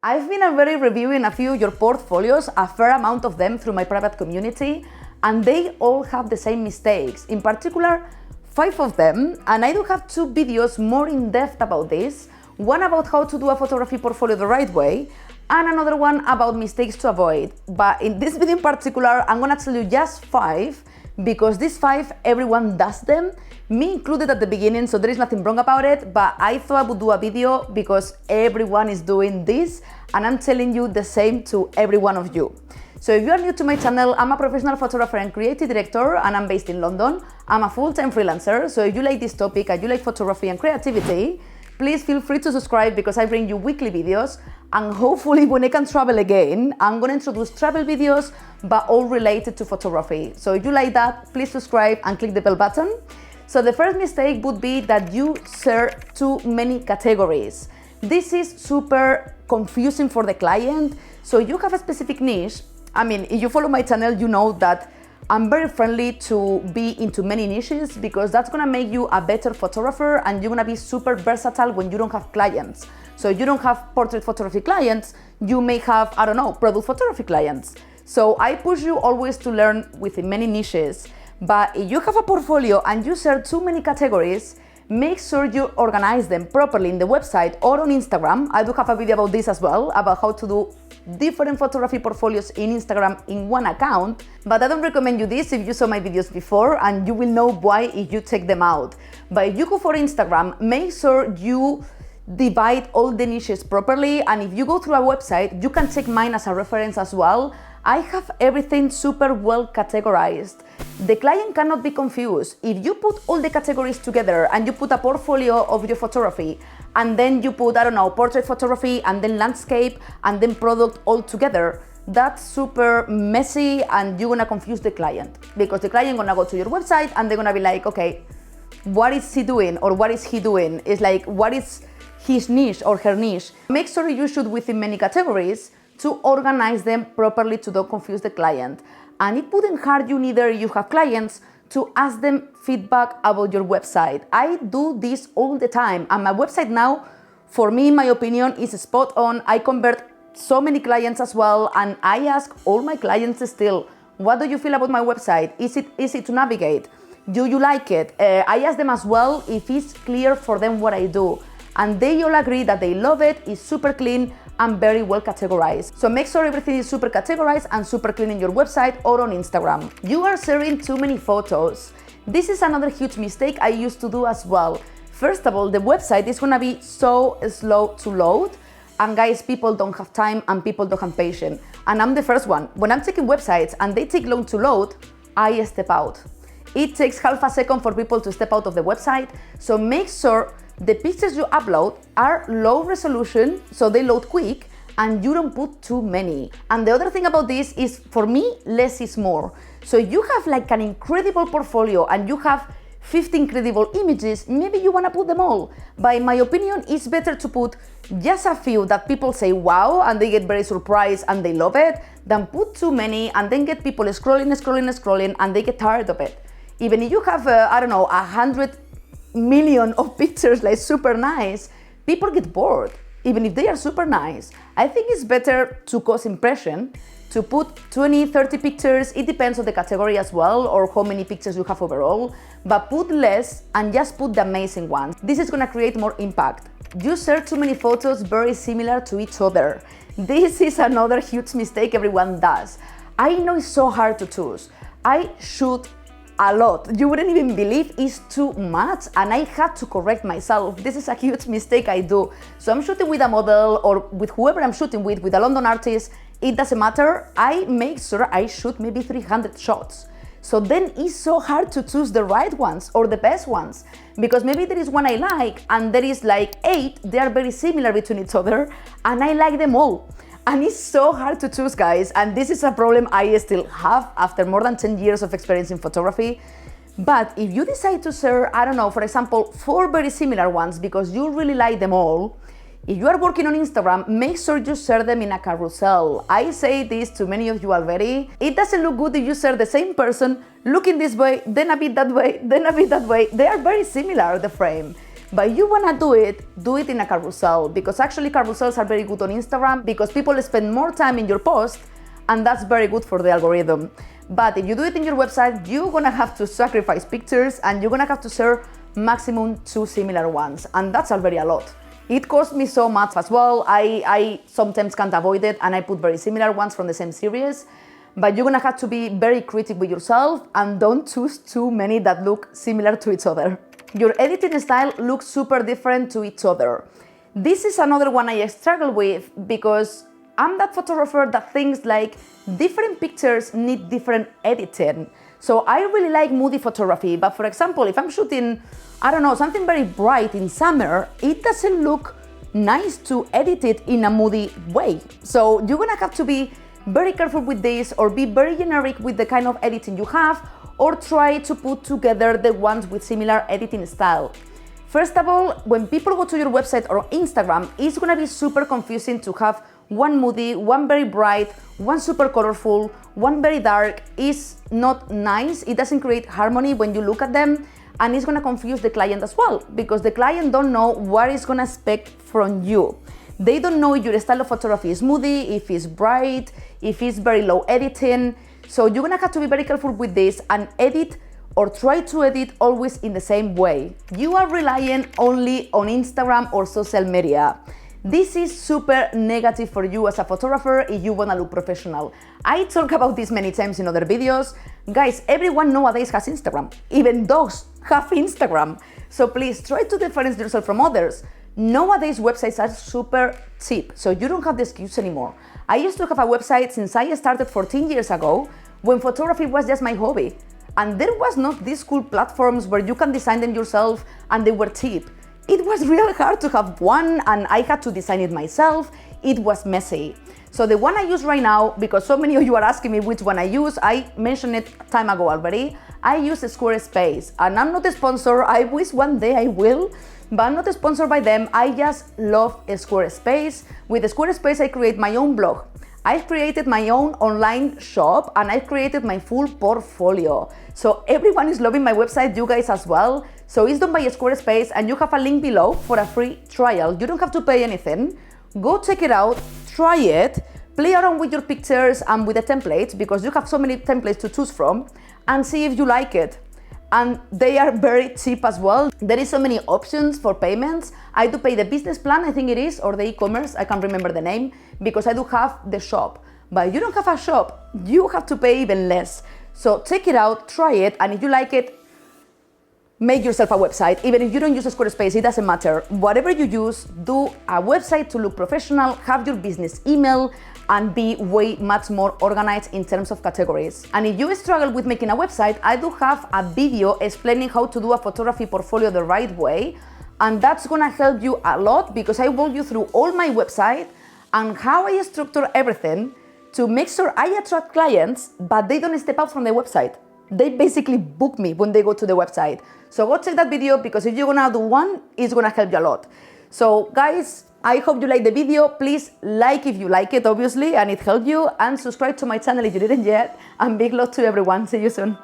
I've been already reviewing a few of your portfolios, a fair amount of them through my private community, and they all have the same mistakes. In particular, 5 of them, and I do have 2 videos more in depth about this. One about how to do a photography portfolio the right way, and another one about mistakes to avoid. But in this video in particular, I'm gonna tell you just 5, because these 5, everyone does them, me included at the beginning, so there is nothing wrong about it, but I thought I would do a video because everyone is doing this, and I'm telling you the same to every one of you. So if you are new to my channel, I'm a professional photographer and creative director, and I'm based in London. I'm a full-time freelancer, so if you like this topic and you like photography and creativity, please feel free to subscribe because I bring you weekly videos, and hopefully when I can travel again, I'm gonna introduce travel videos, but all related to photography. So if you like that, please subscribe and click the bell button. So the first mistake would be that you share too many categories. This is super confusing for the client. So you have a specific niche. I mean, if you follow my channel, you know that I'm very friendly to be into many niches because that's gonna make you a better photographer and you're gonna be super versatile when you don't have clients. So if you don't have portrait photography clients, you may have, I don't know, product photography clients. So I push you always to learn within many niches. But if you have a portfolio and you share too many categories, make sure you organize them properly in the website or on Instagram. I do have a video about this as well, about how to do different photography portfolios in Instagram in one account. But I don't recommend you this if you saw my videos before, and you will know why if you take them out. But if you go for Instagram, make sure you divide all the niches properly, and if you go through a website, you can take mine as a reference as well. I have everything super well categorized. The client cannot be confused. If you put all the categories together and you put a portfolio of your photography and then you put, I don't know, portrait photography and then landscape and then product all together, that's super messy and you're gonna confuse the client, because the client gonna go to your website and they're gonna be like, okay, what is he doing or what is he doing? It's like, what is his niche or her niche? Make sure you shoot within many categories to organize them properly to don't confuse the client. And it wouldn't hurt you neither if you have clients to ask them feedback about your website. I do this all the time, and my website now, for me, in my opinion, is spot on. I convert so many clients as well, and I ask all my clients still, what do you feel about my website? Is it easy to navigate? Do you like it? I ask them as well if it's clear for them what I do. And they all agree that they love it, it's super clean and very well categorized. So make sure everything is super categorized and super clean in your website or on Instagram. You are sharing too many photos. This is another huge mistake I used to do as well. First of all, the website is gonna be so slow to load, and guys, people don't have time and people don't have patience. And I'm the first one. When I'm checking websites and they take long to load, I step out. It takes half a second for people to step out of the website, so make sure the pictures you upload are low resolution, so they load quick, and you don't put too many. And the other thing about this is, for me, less is more. So you have like an incredible portfolio and you have 50 incredible images, maybe you wanna put them all. But in my opinion, it's better to put just a few that people say wow and they get very surprised and they love it, than put too many and then get people scrolling and they get tired of it. Even if you have, I don't know, 100 million of pictures, like super nice, people get bored, even if they are super nice. I think it's better to cause impression, to put 20, 30 pictures, it depends on the category as well, or how many pictures you have overall, but put less and just put the amazing ones. This is gonna create more impact. You share too many photos very similar to each other. This is another huge mistake everyone does. I know it's so hard to choose. I shoot a lot. You wouldn't even believe it's too much, and I had to correct myself. This is a huge mistake I do. So I'm shooting with a model or with whoever I'm shooting with a London artist, it doesn't matter. I make sure I shoot maybe 300 shots. So then it's so hard to choose the right ones or the best ones, because maybe there is one I like and there is like 8, they are very similar between each other and I like them all. And it's so hard to choose, guys, and this is a problem I still have after more than 10 years of experience in photography. But if you decide to share, I don't know, for example, 4 very similar ones because you really like them all, if you are working on Instagram, make sure you share them in a carousel. I say this to many of you already. It doesn't look good if you share the same person looking this way, then a bit that way, then a bit that way. They are very similar, the frame. But you wanna do it in a carousel, because actually carousels are very good on Instagram because people spend more time in your post, and that's very good for the algorithm. But if you do it in your website, you're gonna have to sacrifice pictures and you're gonna have to share maximum 2 similar ones, and that's already a lot. It cost me so much as well. I sometimes can't avoid it and I put very similar ones from the same series, but you're gonna have to be very critical with yourself and don't choose too many that look similar to each other. Your editing style looks super different to each other. This is another one I struggle with because I'm that photographer that thinks like different pictures need different editing. So I really like moody photography, but for example, if I'm shooting, I don't know, something very bright in summer, it doesn't look nice to edit it in a moody way. So you're gonna have to be very careful with this, or be very generic with the kind of editing you have, or try to put together the ones with similar editing style. First of all, when people go to your website or Instagram, it's gonna be super confusing to have one moody, one very bright, one super colorful, one very dark. Is not nice. It doesn't create harmony when you look at them, and it's gonna confuse the client as well, because the client don't know what is gonna expect from you. They don't know if your style of photography is moody, if it's bright, if it's very low editing. So you're gonna have to be very careful with this and edit, or try to edit, always in the same way. You are relying only on Instagram or social media. This is super negative for you as a photographer if you wanna look professional. I talk about this many times in other videos. Guys, everyone nowadays has Instagram. Even dogs have Instagram. So please try to differentiate yourself from others. Nowadays websites are super cheap, so you don't have the excuse anymore. I used to have a website since I started 14 years ago, when photography was just my hobby. And there was not these cool platforms where you can design them yourself and they were cheap. It was real hard to have one, and I had to design it myself. It was messy. So the one I use right now, because so many of you are asking me which one I use, I mentioned it time ago already. I use Squarespace, and I'm not a sponsor. I wish one day I will, but I'm not sponsored by them. I just love Squarespace. With Squarespace, I create my own blog. I've created my own online shop, and I've created my full portfolio. So everyone is loving my website, you guys as well. So it's done by Squarespace, and you have a link below for a free trial. You don't have to pay anything. Go check it out, try it, play around with your pictures and with the templates, because you have so many templates to choose from, and see if you like it. And they are very cheap as well. There is so many options for payments. I do pay the business plan, I think it is, or the e-commerce, I can't remember the name, because I do have the shop. But if you don't have a shop, you have to pay even less. So check it out, try it, and if you like it, make yourself a website. Even if you don't use Squarespace, it doesn't matter. Whatever you use, do a website to look professional, have your business email, and be way much more organized in terms of categories. And if you struggle with making a website, I do have a video explaining how to do a photography portfolio the right way, and that's gonna help you a lot, because I walk you through all my website and how I structure everything to make sure I attract clients, but they don't step out from the website. They basically book me when they go to the website. So go check that video, because if you're gonna do one, it's gonna help you a lot. So guys, I hope you like the video. Please like if you like it, obviously, and it helped you, and subscribe to my channel if you didn't yet. And big love to everyone. See you soon.